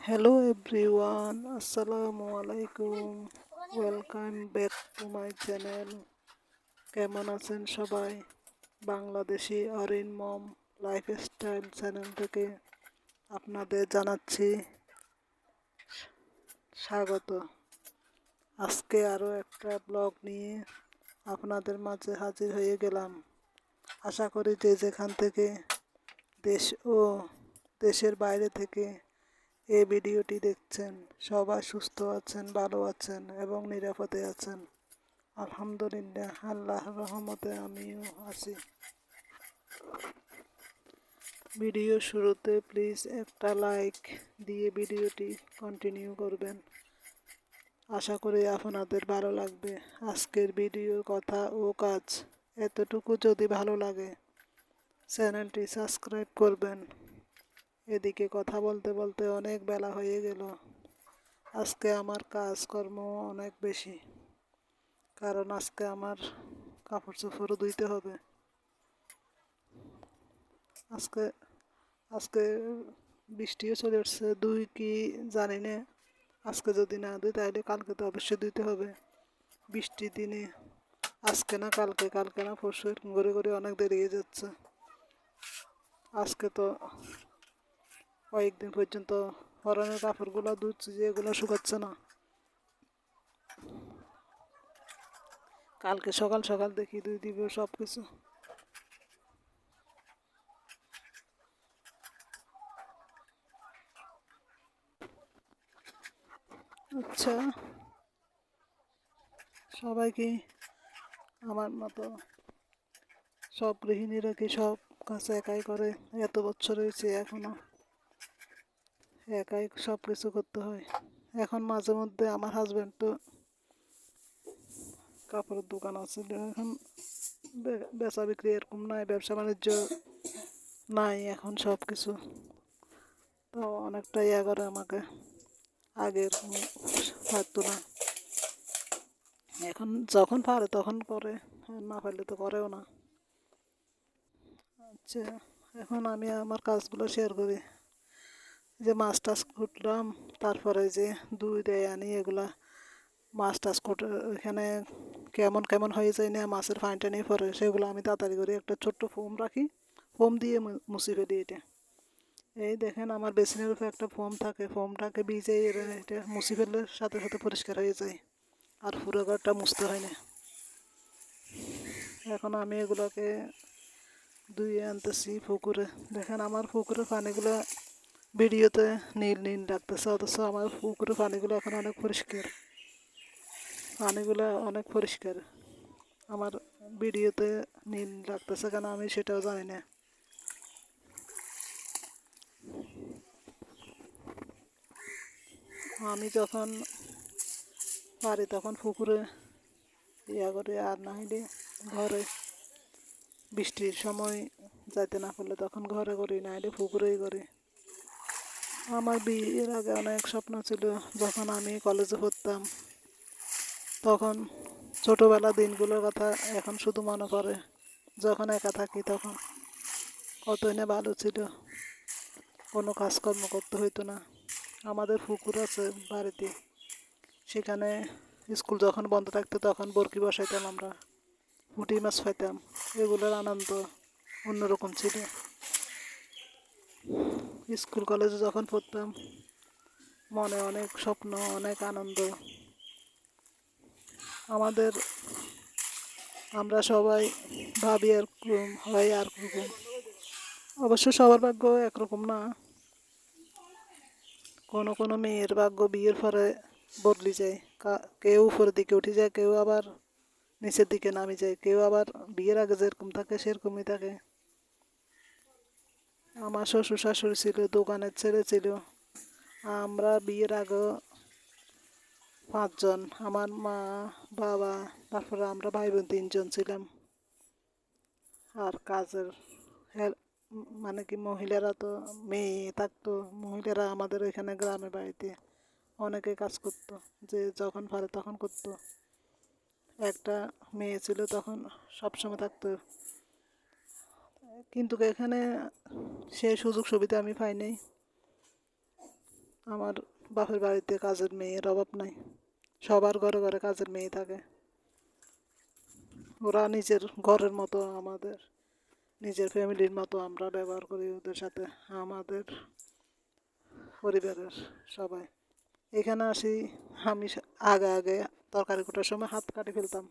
Hello everyone, Assalamu alaikum. Welcome back to my channel. কেমন আছেন সবাই? বাংলাদেশি অরিন মম লাইফস্টাইল চ্যানেল থেকে আপনাদের জানাচ্ছি স্বাগত। আজকে আরও একটা ব্লগ নিয়ে আপনাদের মাঝে হাজির হয়ে গেলাম। আশা করি যে যেখান থেকে দেশ ও দেশের বাইরে থেকে এই ভিডিওটি দেখছেন সবাই সুস্থ আছেন, ভালো আছেন এবং নিরাপদে আছেন। আলহামদুলিল্লাহ, আল্লাহর রহমতে আমিও আছি। ভিডিও শুরুতে প্লিজ একটা লাইক দিয়ে ভিডিওটি কন্টিনিউ করবেন। আশা করি আপনাদের ভালো লাগবে। আজকের ভিডিওর কথা ও কাজ এতটুকু যদি ভালো লাগে চ্যানেলটি সাবস্ক্রাইব করবেন। এদিকে কথা বলতে বলতে অনেক বেলা হয়ে গেল। আজকে আমার কাজকর্ম অনেক বেশি, কারণ আজকে আমার কাপড় চোপড়ও ধুইতে হবে। আজকে আজকে বৃষ্টিও চলে আসছে, দুই কি জানি না। আজকে যদি না ধুই তাহলে কালকে তো অবশ্যই ধুইতে হবে। বৃষ্টির দিনে আজকে না কালকে, কালকে না পরশু, এরকম করে করে অনেক দেরি হয়ে যাচ্ছে। আজকে তো কয়েকদিন পর্যন্ত পরনের কাপড়গুলো ধুচ্ছি যে এগুলো শুকাচ্ছে না। কালকে সকাল সকাল দেখি ধুই দিব সব কিছু। আচ্ছা, সবাই কি আমার মতো সব গৃহিণীরা কি সব কাজ একাই করে? এত বছর হয়েছে এখনো একাই সব কিছু করতে হয়। এখন মাঝে মধ্যে আমার হাজব্যান্ড তো কাপড়ের দোকান আছে, এখন বেচা বিক্রি এরকম নাই, ব্যবসা বাণিজ্য নাই এখন, সব কিছু তো অনেকটা ইয়া করে আমাকে। আগে এরকম পারতো না, এখন যখন পারে তখন করে, না পারলে তো করেও না। আচ্ছা, এখন আমি আমার কাজগুলো শেয়ার করি। যে মাছ টাছ কুটলাম, তারপরে যে দুই দেয় আনি এগুলা মাছ টাছ কুটে ওইখানে কেমন কেমন হয়ে যায় না মাছের ফাইনটা নিয়ে পরে, সেগুলো আমি তাড়াতাড়ি করে একটা ছোট্ট ফোম রাখি, ফোম দিয়ে মুছে ফেলি এটা। এই দেখেন আমার বেসিনের উপরে একটা ফোম থাকে, ফোমটাকে ভিজে এটা মুছে ফেললে সাথে সাথে পরিষ্কার হয়ে যায়, আর পুরো ঘরটা মুছতে হয় না। এখন আমি এগুলোকে ধুয়ে আনতেছি পুকুরে। দেখেন আমার পুকুরের পানিগুলো ভিডিওতে নীল নীল লাগতেছে, অথচ আমার পুকুরের পানিগুলো এখন অনেক পরিষ্কার। পানিগুলো অনেক পরিষ্কার। আমার ভিডিওতে নীল লাগতেছে কেন আমি সেটাও জানি না। আমি যখন পারি তখন পুকুরে ইয়া করে, আর না হলে ঘরে বৃষ্টির সময় যাইতে না পারলে তখন ঘরে করি, না হলে পুকুরেই করি। আমার বিয়ের আগে অনেক স্বপ্ন ছিল। যখন আমি কলেজে পড়তাম তখন ছোটোবেলা দিনগুলোর কথা এখন শুধু মনে পড়ে। যখন একা থাকি তখন কতই না ভালো ছিল, কোনো কাজকর্ম করতে হইতো না। আমাদের পুকুর আছে বাড়িতে, সেখানে স্কুল যখন বন্ধ থাকতো তখন বরকি বসাইতাম আমরা, পুঁটি মাছ পাইতাম। এগুলোর আনন্দ অন্যরকম ছিল। স্কুল কলেজে যখন পড়তাম মনে অনেক স্বপ্ন, অনেক আনন্দ। আমাদের আমরা সবাই ভাবি এরকম হয় আর রকম, অবশ্য সবার ভাগ্য একরকম না। কোনো কোনো মেয়ের ভাগ্য বিয়ের পরে বদলে যায়, কেউ উপরের দিকে উঠে যায়, কেউ আবার নিচের দিকে নামে যায়, কেউ আবার বিয়ের আগে যেরকম থাকে সেরকমই থাকে। আমার শ্বশুর শাশুড়ি ছিল, দোকানের ছেলে ছিল। আমরা বিয়ের আগে পাঁচজন, আমার মা, বাবা, তারপরে আমরা ভাই বোন তিনজন ছিলাম। আর কাজের মানে কি মহিলারা তো, মেয়ে থাকতো, মহিলারা আমাদের এখানে গ্রামের বাড়িতে অনেকে কাজ করতো, যে যখন পারে তখন করতো। একটা মেয়ে ছিল তখন সবসময় থাকতো, কিন্তু এখানে সে সুযোগ সুবিধা আমি পাই নাই। আমার বাপের বাড়িতে কাজের মেয়ের অভাব নাই, সবার ঘরে ঘরে কাজের মেয়ে থাকে। ওরা নিজের ঘরের মতো, আমাদের নিজের ফ্যামিলির মতো আমরা ব্যবহার করি ওদের সাথে, আমাদের পরিবারের সবাই। এখানে আসি, আমি আগে আগে তরকারি কোটার সময় হাত কাটে ফেলতাম।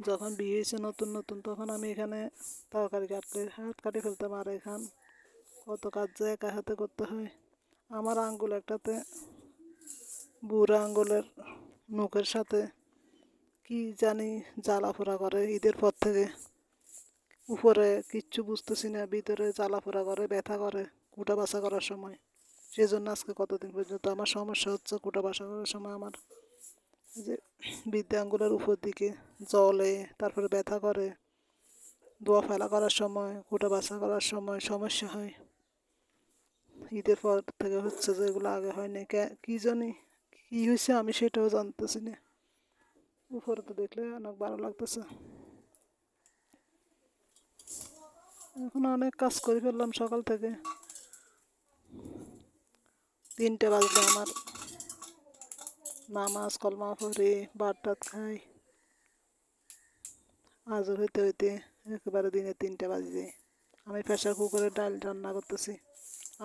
যখন বিয়ে হয়েছে নতুন নতুন, তখন আমি এখানে তরকারি কাটলে হাত কাটে ফেলতাম। আর এখান কত কাজ যে একা হাতে করতে হয়। আমার আঙ্গুল একটাতে, বুড়া আঙ্গুলের নখের সাথে কি জানি জ্বালা পোড়া করে ঈদের পর থেকে। উপরে কিচ্ছু বুঝতেছি না, ভিতরে জ্বালা পোড়া করে, ব্যথা করে কুটা বাছা করার সময়। সেজন্য আজকে কতদিন পর্যন্ত আমার সমস্যা হচ্ছে কুটা বাছা করার সময়। আমার যে বৃদ্ধা আঙ্গুলের উপর দিকে জলে, তারপরে ব্যথা করে, দোয়া ফেলা করার সময়, কুটা বাছা করার সময় সমস্যা হয়। ঈদের পর থেকে হচ্ছে, যে এগুলো আগে হয়নি। কি জানি কি হয়েছে, আমি সেটাও জানতেছি না। উপরে তো দেখলে অনেক ভালো লাগতেছে। এখন অনেক কাজ করে ফেললাম সকাল থেকে। 3টে বাজলে আমার নামাজ কলমা পড়ে ভাত টাত খাই, আজর হইতে হইতে একেবারে দিনে 3টে বাজে যায়। আমি প্রেশার কুকারে ডাল রান্না করতেছি।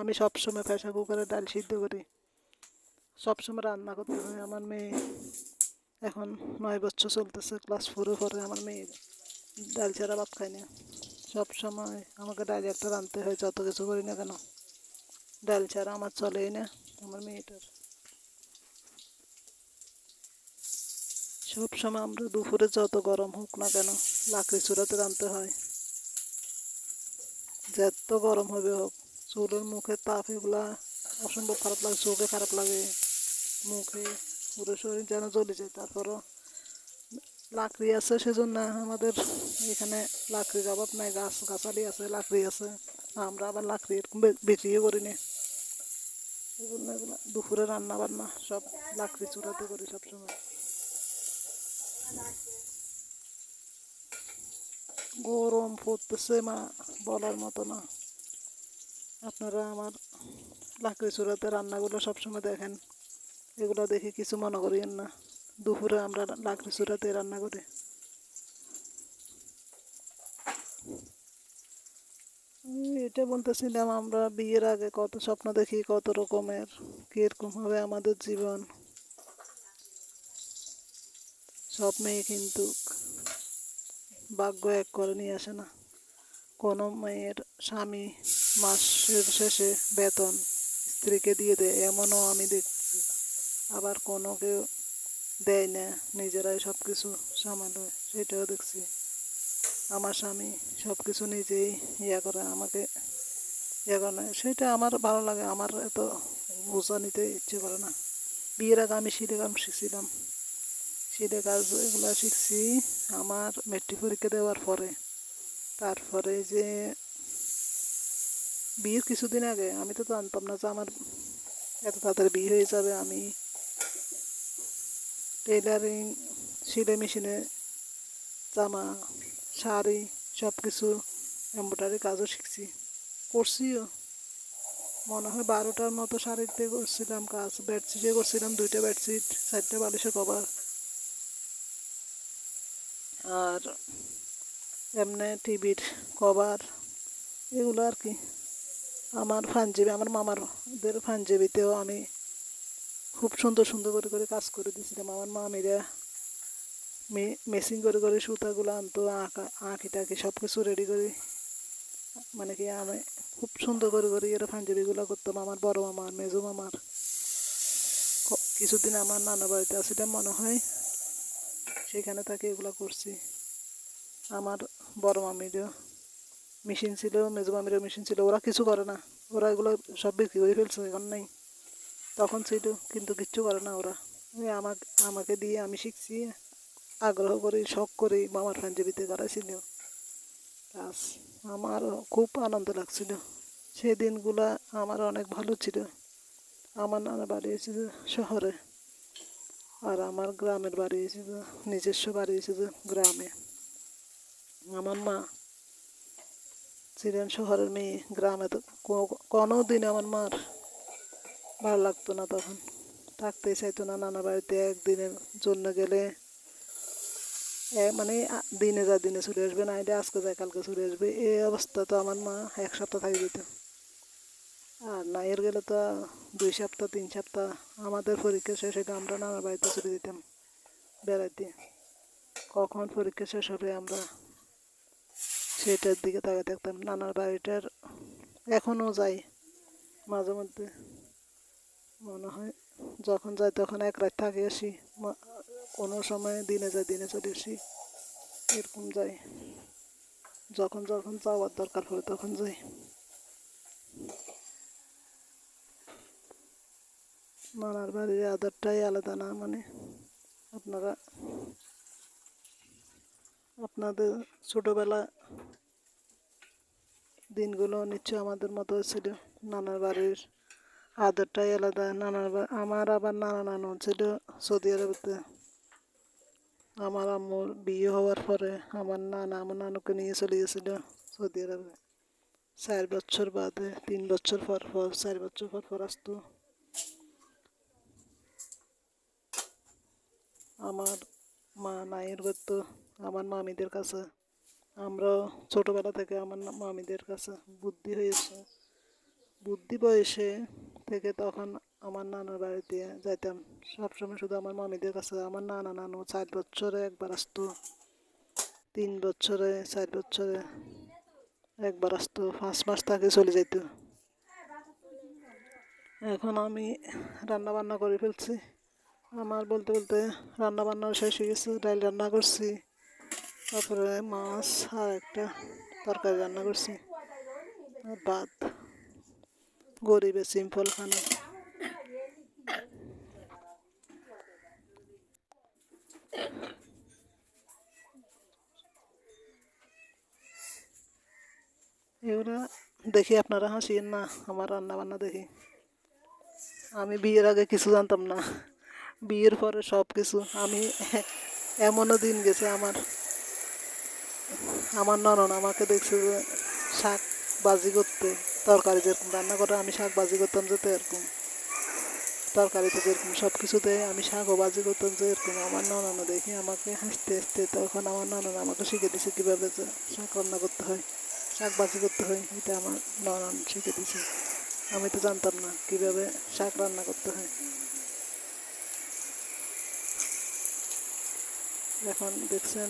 আমি সবসময় প্রেশার কুকারে ডাল সিদ্ধ করি, সবসময় রান্না করতে হয়। আমার মেয়ে এখন 9 বছর চলতেছে, ক্লাস 4-এ পড়ে। আমার মেয়ে ডাল ছাড়া ভাত খায় না। সব সময় আমাকে ডাল একটা রাঁধতে হয়, যত কিছু করি না কেন। ডাল ছাড়া আমার চলেই না। আমার মেয়েটার সব সময়, আমরা দুপুরে যত গরম হোক না কেন, লাকড়ি চুলাতে রাঁধতে হয়। যত গরম হবে হোক, চুলের মুখের তাপ এগুলা অসম্ভব খারাপ লাগে, চোখে খারাপ লাগে, মুখে পুরো শরীর যেন জ্বলে যায়। তারপরও লাকড়ি আছে, সেজন্য আমাদের এখানে লাকড়ির অভাব নাই। গাছ গাছালি আছে, লাকড়ি আছে। আমরা আবার লাকড়ি এরকম বিক্রিও করি না। সেজন্য এগুলো দুপুরে রান্না বান্না সব লাকড়ি চুলাতে করি সবসময়। গরম পড়তেছে মা, বলার মতো না। আপনারা আমার লাকড়ি চুলাতে রান্নাগুলো সবসময় দেখেন, এগুলো দেখে কিছু মনে করিয়েন না। দুপুরে আমরা লাকড়ি চুলাতে রান্না করি। এটা বলতেছিলাম, আমরা বিয়ের আগে কত স্বপ্ন দেখি, কত রকমের, কিরকম হবে আমাদের জীবন। সব মেয়ে কিন্তু ভাগ্য এক করে নিয়ে আসে না। কোনো মেয়ের স্বামী মাসের শেষে বেতন স্ত্রীকে দিয়ে দেয়, এমনও আমি দেখছি। আবার কোনো কেউ দেয় না, নিজেরাই সব কিছু সামলে, সেটাও দেখছি। আমার স্বামী সব কিছু নিজেই করে, আমাকে করে, সেটা আমার ভালো লাগে। আমার এত বোঝা নিতে ইচ্ছে করে না। বিয়ের আগে আমি সিঁড়ে কাম শিখছিলাম, সিঁড়ে কাজ এগুলো শিখছি আমার মেট্রিক পরীক্ষা দেওয়ার পরে। তারপরে যে বিয়ের কিছুদিন আগে আমি তো জানতাম না যে আমার এত তাড়াতাড়ি বিয়ে হয়ে যাবে। আমি টেলারিং, সিলাই মেশিনে জামা, শাড়ি সব কিছু, এমব্রয়ডারি কাজও শিখছি, করছিও। মনে হয় 12টার মতো শাড়িতে করছিলাম কাজ। বেডশিটে করছিলাম 2টা বেডশিট, 4টা বালিশের কভার, আর এমনি টিভির কভার, এগুলো আর কি। আমার পাঞ্জাবি, আমার মামারদের পাঞ্জাবিতেও আমি খুব সুন্দর সুন্দর করে করে কাজ করে দিয়েছিলাম। আমার মামিরা মেশিন করে করে সুতাগুলো আনতো, আঁকি টাকি সব কিছু রেডি করে, মানে কি আমি খুব সুন্দর করে করে এর পাঞ্জাবিগুলো করতাম। আমার বড় মামার, মেজো মামার। কিছুদিন আমার নানা বাড়িতে আসছিলাম মনে হয়, সেখানে তাকে এগুলো করছি। আমার বড় মামিরও মেশিন ছিল, মেজো মামিরও মেশিন ছিল। ওরা কিছু করে না, ওরা এগুলো সব বিক্রি করে ফেলছে, এখন নেই। তখন ছিল, কিন্তু কিচ্ছু করে না ওরা। আমাকে আমাকে দিয়ে আমি শিখছি, আগ্রহ করে শখ করে মামার পাঞ্জাবিতে করাইছিল কাজ। আমার খুব আনন্দ লাগছিল সেদিনগুলা। আমার অনেক ভালো ছিল। আমার নানা বাড়ি এসেছিল শহরে, আর আমার গ্রামের বাড়ি এসেছিল, নিজস্ব বাড়ি এসেছিল গ্রামে। আমার মা ছিলেন শহরের মেয়ে, গ্রামে তো কোনো দিন আমার মার ভালো লাগতো না, তখন থাকতেই চাইতো না। নানা বাড়িতে একদিনের জন্য গেলে মানে দিনে যা দিনে ছুটে আসবে, না এটা আজকে যায় কালকে ছুটে আসবে, এই অবস্থা। তো আমার মা 1 সপ্তাহ থাকি যেত, আর নাইয়ের গেলে তো 2 সপ্তাহ 3 সপ্তাহ। আমাদের পরীক্ষা শেষ হলে আমরা নানা বাড়িতে চলে যেতাম বেড়াইতে। কখন পরীক্ষা শেষ হবে আমরা সেটার দিকে তাকিয়ে থাকতাম। নানার বাড়িটার এখনও যাই মাঝে মধ্যে, মনে হয় যখন যাই তখন এক রাত থাকে আসি, কোনো সময় দিনে যাই দিনে চলে আসি, এরকম যাই। যখন যখন যাওয়ার দরকার পড়ে তখন যাই। নানার বাড়ির আদরটাই আলাদা না? মানে আপনারা আপনাদের ছোটোবেলা দিনগুলো নিশ্চয় আমাদের মতো ছিল। নানার বাড়ির আদরটাই আলাদা। আমার আবার নানা নানু ছিল সৌদি আরবেতে। আমার আম্মুর বিয়ে হওয়ার পরে আমার নানা আমার নানুকে নিয়ে চলে গেছিল সৌদি আরবে। 4 বছর বাদে, 3 বছর পর পর, 4 বছর পর পর আসতো। আমার মা নাইয়ের করতো আমার মামিদের কাছে। আমরাও ছোটোবেলা থেকে আমার মামিদের কাছে বুদ্ধি হয়েছে, বুদ্ধি বয়সে থেকে তখন আমার নানার বাড়িতে যাইতাম সবসময়, শুধু আমার মামিদের কাছে। আমার নানা নানু 4 বছরে একবার আসতো, 3 বছরে 4 বছরে একবার আসতো, 5 মাস থাকে চলে যেত। এখন আমি রান্না বান্না করে ফেলছি। আমার বলতে বলতে রান্না বান্নাও শেষ হয়ে গেছে। ডাল রান্না করছি, তারপরে মাছ আর একটা তরকারি রান্না করছি, আর ভাত। গরিবের সিম্পল খানা। এগুলো দেখি আপনারা হাসিয়েন না, আমার রান্না বান্না দেখি। আমি বিয়ের আগে কিছু জানতাম না, বিয়ের পরে সব কিছু আমি। এমনও দিন গেছে আমার, আমার ননদ আমাকে দেখছে যে শাক বাজি করতে, তরকারি যেরকম রান্না করে আমি শাক বাজি করতাম যেতে এরকম, তরকারিতে যেরকম সব কিছু দেয় আমি শাকও বাজি করতাম যে এরকম। আমার ননদ দেখি আমাকে হাসতে হাসতে, তখন আমার ননদ আমাকে শিখে দিছে কীভাবে যে শাক রান্না করতে হয়, শাক বাজি করতে হয়। এটা আমার ননদ শিখে দিছে। আমি তো জানতাম না কীভাবে শাক রান্না করতে হয়। এখন দেখছেন